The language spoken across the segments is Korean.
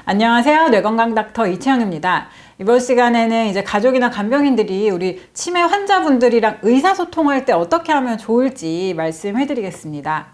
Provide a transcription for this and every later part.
안녕하세요. 뇌건강 닥터 이채영입니다. 이번 시간에는 이제 가족이나 간병인들이 우리 치매 환자분들이랑 의사소통할 때 어떻게 하면 좋을지 말씀해 드리겠습니다.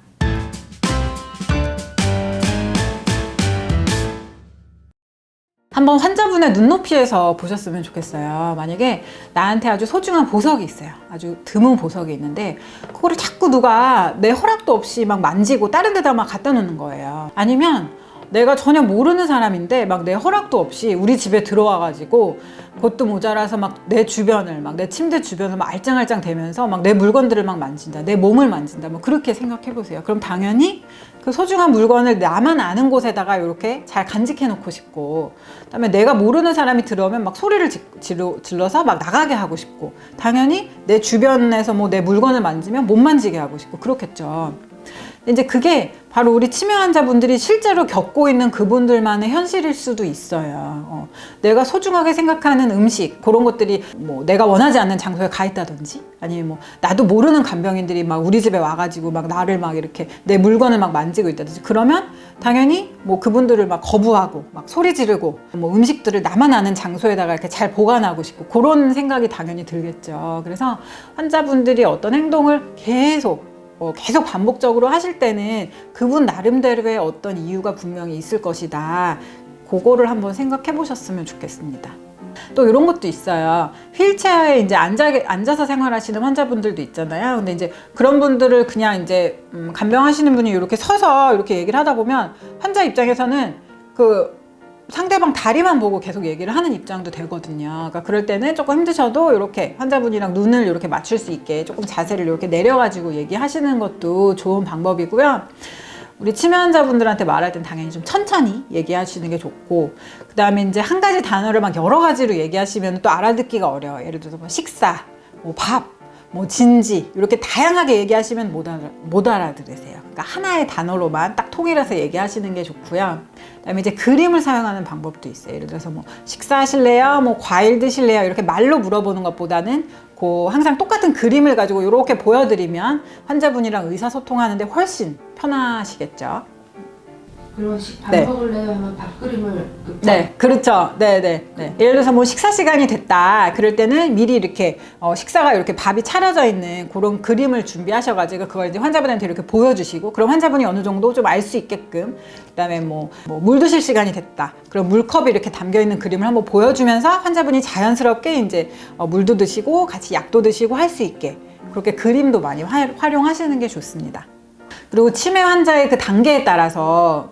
한번 환자분의 눈높이에서 보셨으면 좋겠어요. 만약에 나한테 아주 소중한 보석이 있어요. 아주 드문 보석이 있는데 그거를 자꾸 누가 내 허락도 없이 막 만지고 다른 데다 막 갖다 놓는 거예요. 아니면 내가 전혀 모르는 사람인데 막 내 허락도 없이 우리 집에 들어와 가지고 그것도 모자라서 막 내 주변을 막 내 침대 주변을 막 알짱알짱 대면서 막 내 물건들을 막 만진다, 내 몸을 만진다, 뭐 그렇게 생각해 보세요. 그럼 당연히 그 소중한 물건을 나만 아는 곳에다가 이렇게 잘 간직해 놓고 싶고, 그다음에 내가 모르는 사람이 들어오면 막 소리를 질러서 막 나가게 하고 싶고, 당연히 내 주변에서 뭐 내 물건을 만지면 못 만지게 하고 싶고 그렇겠죠. 이제 그게 바로 우리 치매 환자분들이 실제로 겪고 있는 그분들만의 현실일 수도 있어요. 내가 소중하게 생각하는 음식, 그런 것들이 뭐 내가 원하지 않는 장소에 가 있다든지, 아니면 뭐 나도 모르는 간병인들이 막 우리 집에 와가지고 막 나를 막 이렇게 내 물건을 막 만지고 있다든지, 그러면 당연히 뭐 그분들을 막 거부하고 막 소리 지르고 뭐 음식들을 나만 아는 장소에다가 이렇게 잘 보관하고 싶고 그런 생각이 당연히 들겠죠. 그래서 환자분들이 어떤 행동을 계속 반복적으로 하실 때는 그분 나름대로의 어떤 이유가 분명히 있을 것이다. 그거를 한번 생각해 보셨으면 좋겠습니다. 또 이런 것도 있어요. 휠체어에 이제 앉아서 생활하시는 환자분들도 있잖아요. 근데 이제 그런 분들을 그냥 이제 간병하시는 분이 이렇게 서서 이렇게 얘기를 하다 보면 환자 입장에서는 그 상대방 다리만 보고 계속 얘기를 하는 입장도 되거든요. 그러니까 그럴 때는 조금 힘드셔도 이렇게 환자분이랑 눈을 이렇게 맞출 수 있게 조금 자세를 이렇게 내려가지고 얘기하시는 것도 좋은 방법이고요. 우리 치매 환자분들한테 말할 땐 당연히 좀 천천히 얘기하시는 게 좋고, 그 다음에 이제 한 가지 단어를 막 여러 가지로 얘기하시면 또 알아듣기가 어려워요. 예를 들어서 뭐 식사, 뭐 밥, 뭐 진지, 이렇게 다양하게 얘기하시면 못 알아들으세요. 그러니까 하나의 단어로만 딱 통일해서 얘기하시는 게 좋고요. 그다음에 이제 그림을 사용하는 방법도 있어요. 예를 들어서 뭐 식사하실래요? 뭐 과일 드실래요? 이렇게 말로 물어보는 것보다는 항상 똑같은 그림을 가지고 이렇게 보여드리면 환자분이랑 의사소통하는데 훨씬 편하시겠죠. 그런 밥 먹을래요 하면 밥 그림을 네, 그렇죠. 네. 예를 들어서 뭐 식사 시간이 됐다. 그럴 때는 미리 이렇게 식사가 이렇게 밥이 차려져 있는 그런 그림을 준비하셔가지고 그걸 이제 환자분한테 이렇게 보여주시고, 그럼 환자분이 어느 정도 좀 알 수 있게끔, 그다음에 뭐 물 드실 시간이 됐다. 그럼 물컵이 이렇게 담겨 있는 그림을 한번 보여주면서 환자분이 자연스럽게 이제 물도 드시고 같이 약도 드시고 할 수 있게 그렇게 그림도 많이 활용하시는 게 좋습니다. 그리고 치매 환자의 그 단계에 따라서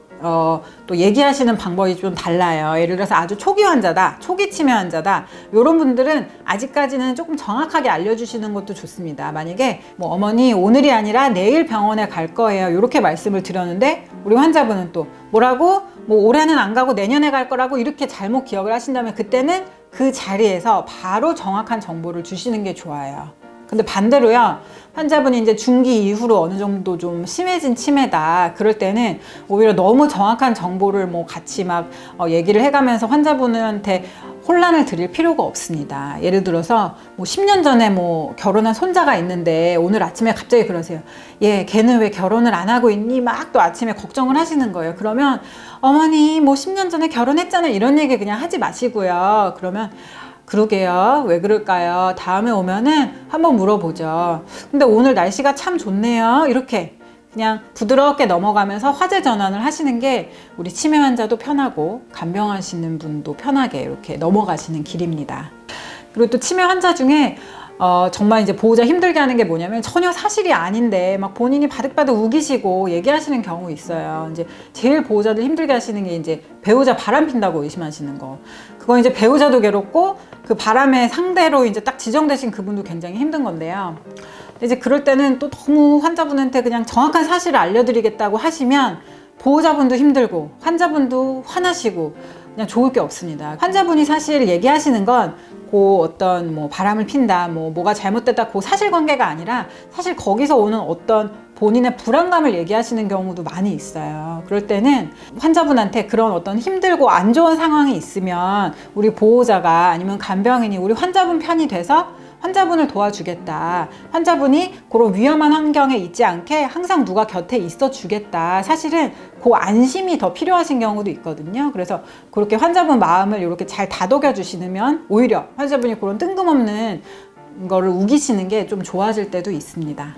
또 얘기하시는 방법이 좀 달라요. 예를 들어서 아주 초기 환자다, 초기 치매 환자다, 이런 분들은 아직까지는 조금 정확하게 알려주시는 것도 좋습니다. 만약에 뭐 어머니 오늘이 아니라 내일 병원에 갈 거예요, 이렇게 말씀을 드렸는데 우리 환자분은 또 뭐라고? 뭐 올해는 안 가고 내년에 갈 거라고 이렇게 잘못 기억을 하신다면 그때는 그 자리에서 바로 정확한 정보를 주시는 게 좋아요. 근데 반대로요, 환자분이 이제 중기 이후로 어느 정도 좀 심해진 치매다, 그럴 때는 오히려 너무 정확한 정보를 뭐 같이 막 얘기를 해가면서 환자분한테 혼란을 드릴 필요가 없습니다. 예를 들어서 뭐 10년 전에 뭐 결혼한 손자가 있는데 오늘 아침에 갑자기 그러세요. 얘 걔는 왜 결혼을 안 하고 있니? 막 또 아침에 걱정을 하시는 거예요. 그러면 어머니 뭐 10년 전에 결혼했잖아요, 이런 얘기 그냥 하지 마시고요. 그러면 그러게요, 왜 그럴까요? 다음에 오면은 한번 물어보죠. 근데 오늘 날씨가 참 좋네요, 이렇게 그냥 부드럽게 넘어가면서 화제 전환을 하시는 게 우리 치매 환자도 편하고 간병하시는 분도 편하게 이렇게 넘어가시는 길입니다. 그리고 또 치매 환자 중에 정말 이제 보호자 힘들게 하는 게 뭐냐면 전혀 사실이 아닌데 막 본인이 바득바득 우기시고 얘기하시는 경우 있어요. 이제 제일 보호자들 힘들게 하시는 게 이제 배우자 바람 핀다고 의심하시는 거. 그건 이제 배우자도 괴롭고 그 바람의 상대로 이제 딱 지정되신 그분도 굉장히 힘든 건데요. 이제 그럴 때는 또 너무 환자분한테 그냥 정확한 사실을 알려드리겠다고 하시면 보호자분도 힘들고 환자분도 화나시고 그냥 좋을 게 없습니다. 환자분이 사실 얘기하시는 건 어떤 뭐 바람을 핀다, 뭐가 잘못됐다, 그 사실관계가 아니라 사실 거기서 오는 어떤 본인의 불안감을 얘기하시는 경우도 많이 있어요. 그럴 때는 환자분한테 그런 어떤 힘들고 안 좋은 상황이 있으면 우리 보호자가 아니면 간병인이 우리 환자분 편이 돼서 환자분을 도와주겠다. 환자분이 그런 위험한 환경에 있지 않게 항상 누가 곁에 있어 주겠다. 사실은 그 안심이 더 필요하신 경우도 있거든요. 그래서 그렇게 환자분 마음을 이렇게 잘 다독여 주시면 오히려 환자분이 그런 뜬금없는 거를 우기시는 게 좀 좋아질 때도 있습니다.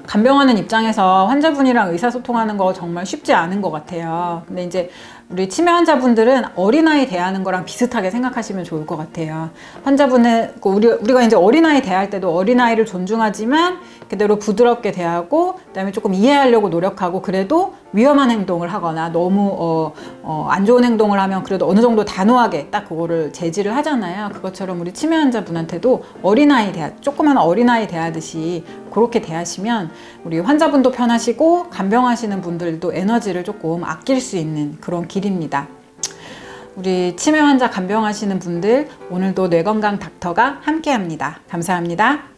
간병하는 입장에서 환자분이랑 의사소통하는 거 정말 쉽지 않은 것 같아요. 근데 이제 우리 치매 환자분들은 어린아이 대하는 거랑 비슷하게 생각하시면 좋을 것 같아요. 환자분은 우리가 이제 어린아이 대할 때도 어린아이를 존중하지만 그대로 부드럽게 대하고 그다음에 조금 이해하려고 노력하고 그래도 위험한 행동을 하거나 너무 안 좋은 행동을 하면 그래도 어느 정도 단호하게 딱 그거를 제지를 하잖아요. 그것처럼 우리 치매 환자분한테도 조그만 어린아이 대하듯이 그렇게 대하시면 우리 환자분도 편하시고 간병하시는 분들도 에너지를 조금 아낄 수 있는 그런 길입니다. 우리 치매 환자 간병하시는 분들 오늘도 뇌건강 닥터가 함께합니다. 감사합니다.